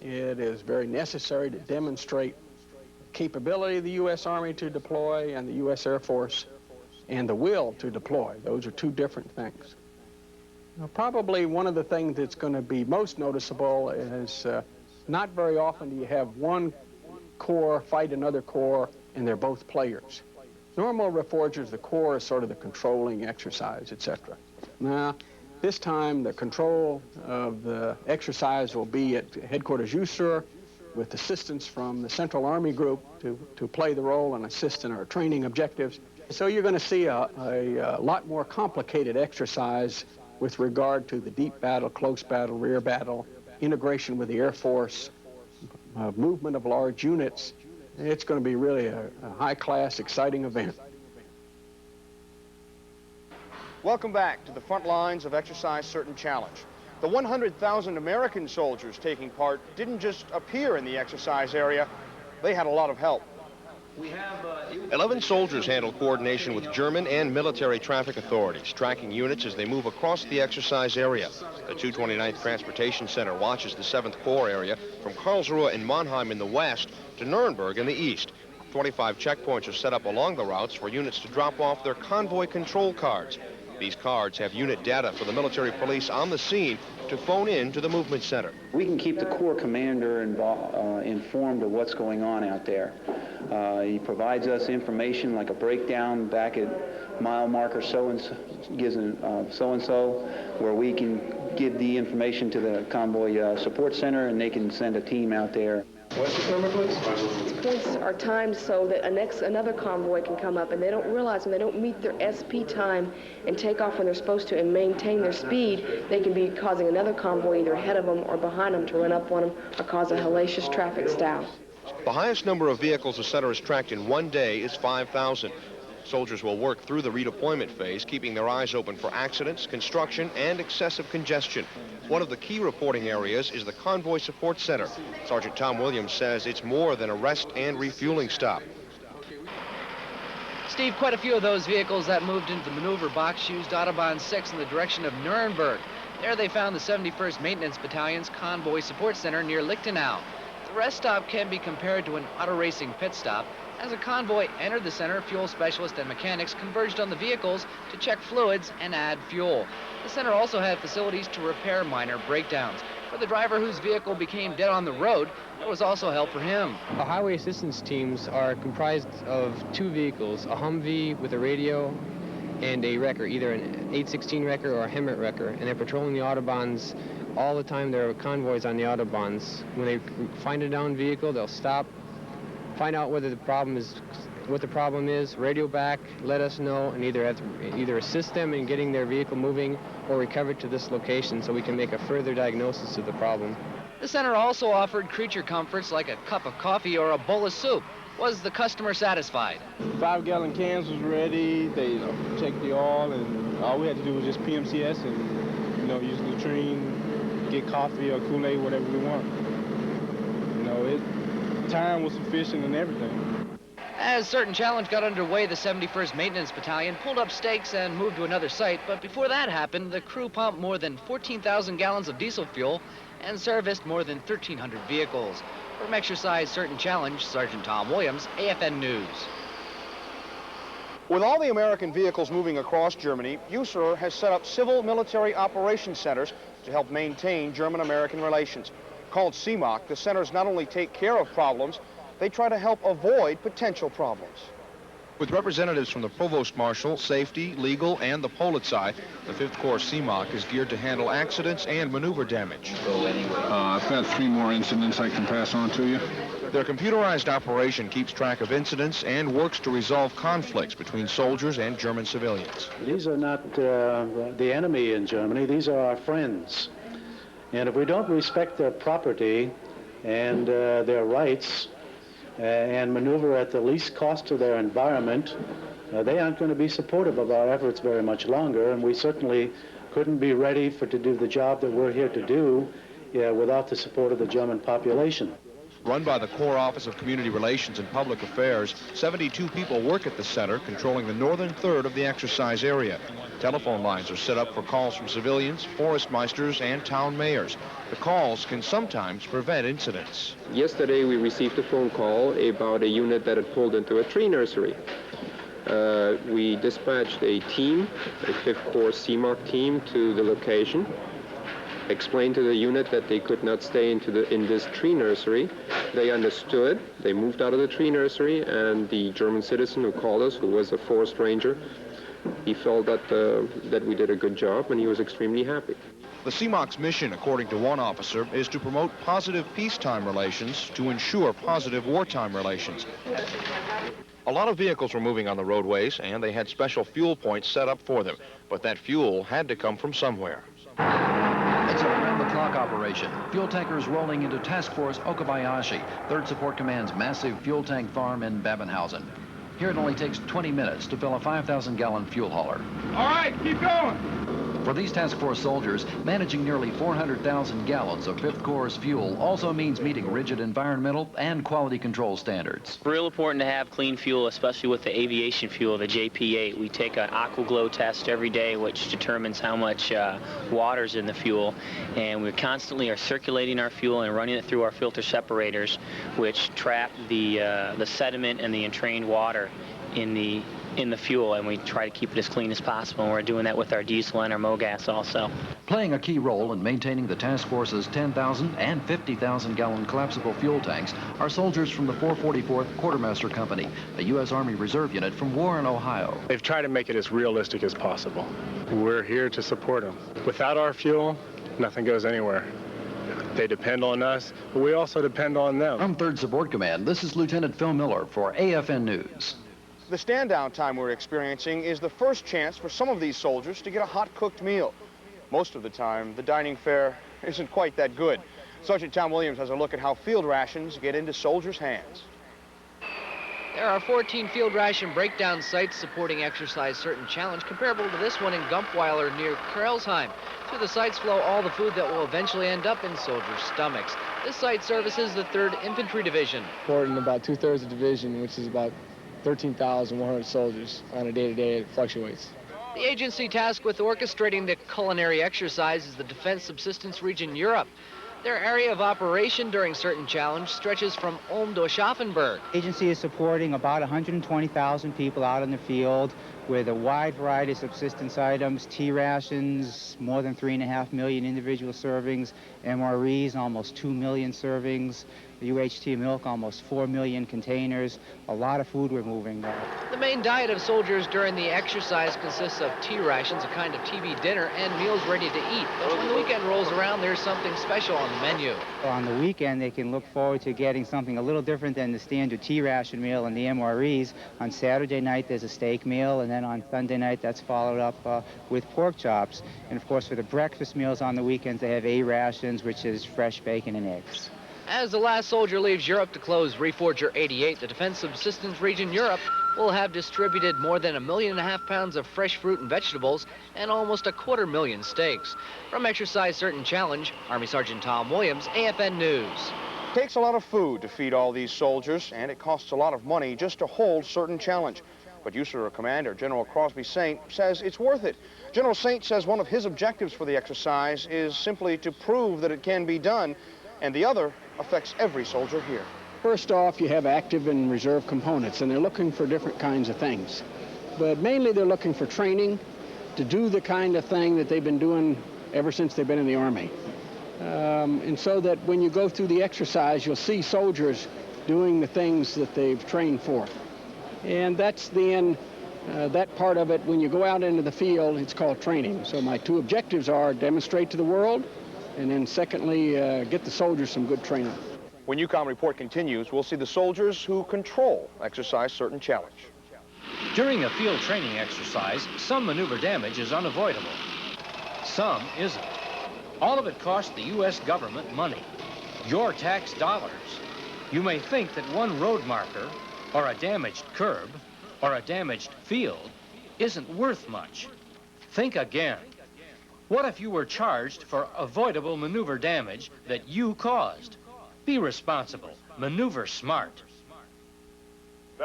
It is very necessary to demonstrate capability of the U.S. Army to deploy and the U.S. Air Force and the will to deploy. Those are two different things. Now, probably one of the things that's going to be most noticeable is not very often do you have one corps fight another corps and they're both players. Normal reforgers, the corps is sort of the controlling exercise, etc. Now, this time the control of the exercise will be at Headquarters USUR with assistance from the Central Army Group to play the role and assist in our training objectives. So you're going to see a lot more complicated exercise with regard to the deep battle, close battle, rear battle, integration with the Air Force, movement of large units. It's going to be really a high-class, exciting event. Welcome back to the front lines of Exercise Certain Challenge. The 100,000 American soldiers taking part didn't just appear in the exercise area, they had a lot of help. 11 soldiers handle coordination with German and military traffic authorities, tracking units as they move across the exercise area. The 229th Transportation Center watches the 7th Corps area from Karlsruhe and Mannheim in the west to Nuremberg in the east. 25 checkpoints are set up along the routes for units to drop off their convoy control cards. These cards have unit data for the military police on the scene to phone in to the movement center. We can keep the Corps commander informed of what's going on out there. He provides us information like a breakdown back at mile marker so-and-so, gives so-and-so, where we can give the information to the convoy support center and they can send a team out there. What's this number, please? These points are timed so that another convoy can come up, and they don't realize when they don't meet their SP time and take off when they're supposed to and maintain their speed, they can be causing another convoy either ahead of them or behind them to run up on them or cause a hellacious traffic stop. The highest number of vehicles the center has tracked in one day is 5,000. Soldiers will work through the redeployment phase, keeping their eyes open for accidents, construction, and excessive congestion. One of the key reporting areas is the Convoy Support Center. Sergeant Tom Williams says it's more than a rest and refueling stop. Steve, quite a few of those vehicles that moved into the maneuver box used Autobahn 6 in the direction of Nuremberg. There they found the 71st Maintenance Battalion's Convoy Support Center near Lichtenau. The rest stop can be compared to an auto racing pit stop. As a convoy entered the center, fuel specialists and mechanics converged on the vehicles to check fluids and add fuel. The center also had facilities to repair minor breakdowns. For the driver whose vehicle became dead on the road, there was also help for him. The highway assistance teams are comprised of two vehicles, a Humvee with a radio and a wrecker, either an 816 wrecker or a Hemmert wrecker, and they're patrolling the Autobahns all the time. There are convoys on the Autobahns. When they find a downed vehicle, they'll stop, find out what the problem is, radio back, let us know, and either assist them in getting their vehicle moving or recover it to this location so we can make a further diagnosis of the problem. The center also offered creature comforts like a cup of coffee or a bowl of soup. Was the customer satisfied? 5-gallon cans was ready. They checked the oil, and all we had to do was just PMCS and use the latrine, get coffee or Kool-Aid, whatever we want. Time was sufficient and everything. As Certain Challenge got underway, the 71st Maintenance Battalion pulled up stakes and moved to another site, but before that happened, the crew pumped more than 14,000 gallons of diesel fuel and serviced more than 1,300 vehicles. From Exercise Certain Challenge, Sergeant Tom Williams, AFN News. With all the American vehicles moving across Germany, USUR has set up civil military operations centers to help maintain German-American relations. Called CMOC, the centers not only take care of problems, they try to help avoid potential problems. With representatives from the Provost Marshal, Safety, Legal, and the Polizei, the 5th Corps CMOC is geared to handle accidents and maneuver damage. I've got 3 more incidents I can pass on to you. Their computerized operation keeps track of incidents and works to resolve conflicts between soldiers and German civilians. These are not the enemy in Germany, these are our friends. And if we don't respect their property and their rights and maneuver at the least cost to their environment, they aren't going to be supportive of our efforts very much longer, and we certainly couldn't be ready to do the job that we're here to do without the support of the German population. Run by the Corps Office of Community Relations and Public Affairs, 72 people work at the center, controlling the northern third of the exercise area. Telephone lines are set up for calls from civilians, forest meisters, and town mayors. The calls can sometimes prevent incidents. Yesterday we received a phone call about a unit that had pulled into a tree nursery. We dispatched a team, a 5th Corps CMOC team, to the location, explained to the unit that they could not stay in this tree nursery. They understood. They moved out of the tree nursery, and the German citizen who called us, who was a forest ranger, he felt that we did a good job, and he was extremely happy. The CMOC's mission, according to one officer, is to promote positive peacetime relations to ensure positive wartime relations. A lot of vehicles were moving on the roadways, and they had special fuel points set up for them. But that fuel had to come from somewhere. It's a round-the-clock operation. Fuel tankers rolling into Task Force Okabayashi, 3rd Support Command's massive fuel tank farm in Babenhausen. Here it only takes 20 minutes to fill a 5,000-gallon fuel hauler. All right, keep going. For these task force soldiers, managing nearly 400,000 gallons of 5th Corps' fuel also means meeting rigid environmental and quality control standards. Real important to have clean fuel, especially with the aviation fuel, the JP8. We take an AquaGlow test every day, which determines how much water's in the fuel, and we constantly are circulating our fuel and running it through our filter separators, which trap the sediment and the entrained water in the fuel, and we try to keep it as clean as possible, and we're doing that with our diesel and our MoGas also. Playing a key role in maintaining the task force's 10,000 and 50,000 gallon collapsible fuel tanks are soldiers from the 444th Quartermaster Company, a U.S. Army Reserve unit from Warren, Ohio. They've tried to make it as realistic as possible. We're here to support them. Without our fuel, nothing goes anywhere. They depend on us, but we also depend on them. From 3rd Support Command, this is Lieutenant Phil Miller for AFN News. The stand-down time we're experiencing is the first chance for some of these soldiers to get a hot-cooked meal. Most of the time, the dining fare isn't quite that good. Sergeant Tom Williams has a look at how field rations get into soldiers' hands. There are 14 field ration breakdown sites supporting Exercise Certain Challenge, comparable to this one in Gumpweiler near Karlsheim. Through the sites flow all the food that will eventually end up in soldiers' stomachs. This site services the 3rd Infantry Division. Supporting about 2/3 of the division, which is about 13,100 soldiers on a day-to-day. It fluctuates. The agency tasked with orchestrating the culinary exercise is the Defense Subsistence Region Europe. Their area of operation during Certain Challenge stretches from Ulm to Aschaffenburg. Agency is supporting about 120,000 people out in the field with a wide variety of subsistence items, tea rations, more than 3.5 million individual servings, MREs, almost 2 million servings, UHT milk, almost 4 million containers. A lot of food we're moving there. The main diet of soldiers during the exercise consists of tea rations, a kind of TV dinner, and meals ready to eat. But when the weekend rolls around, there's something special on the menu. On the weekend, they can look forward to getting something a little different than the standard tea ration meal and the MREs. On Saturday night, there's a steak meal, and then on Sunday night, that's followed up with pork chops. And of course, for the breakfast meals on the weekends, they have A rations, which is fresh bacon and eggs. As the last soldier leaves Europe to close Reforger 88, the Defense Subsistence Region Europe will have distributed more than 1.5 million pounds of fresh fruit and vegetables and almost 250,000 steaks. From Exercise Certain Challenge, Army Sergeant Tom Williams, AFN News. It takes a lot of food to feed all these soldiers, and it costs a lot of money just to hold Certain Challenge. But USAR Commander General Crosby Saint says it's worth it. General Saint says one of his objectives for the exercise is simply to prove that it can be done, and the other affects every soldier here. First off, you have active and reserve components, and they're looking for different kinds of things. But mainly they're looking for training to do the kind of thing that they've been doing ever since they've been in the Army. And so that when you go through the exercise, you'll see soldiers doing the things that they've trained for. And that's the end, that part of it. When you go out into the field, it's called training. So my two objectives are demonstrate to the world, and then secondly, get the soldiers some good training. When UCOM Report continues, we'll see the soldiers who control Exercise Certain Challenge. During a field training exercise, some maneuver damage is unavoidable. Some isn't. All of it costs the U.S. government money, your tax dollars. You may think that one road marker, or a damaged curb, or a damaged field isn't worth much. Think again. What if you were charged for avoidable maneuver damage that you caused? Be responsible. Maneuver smart.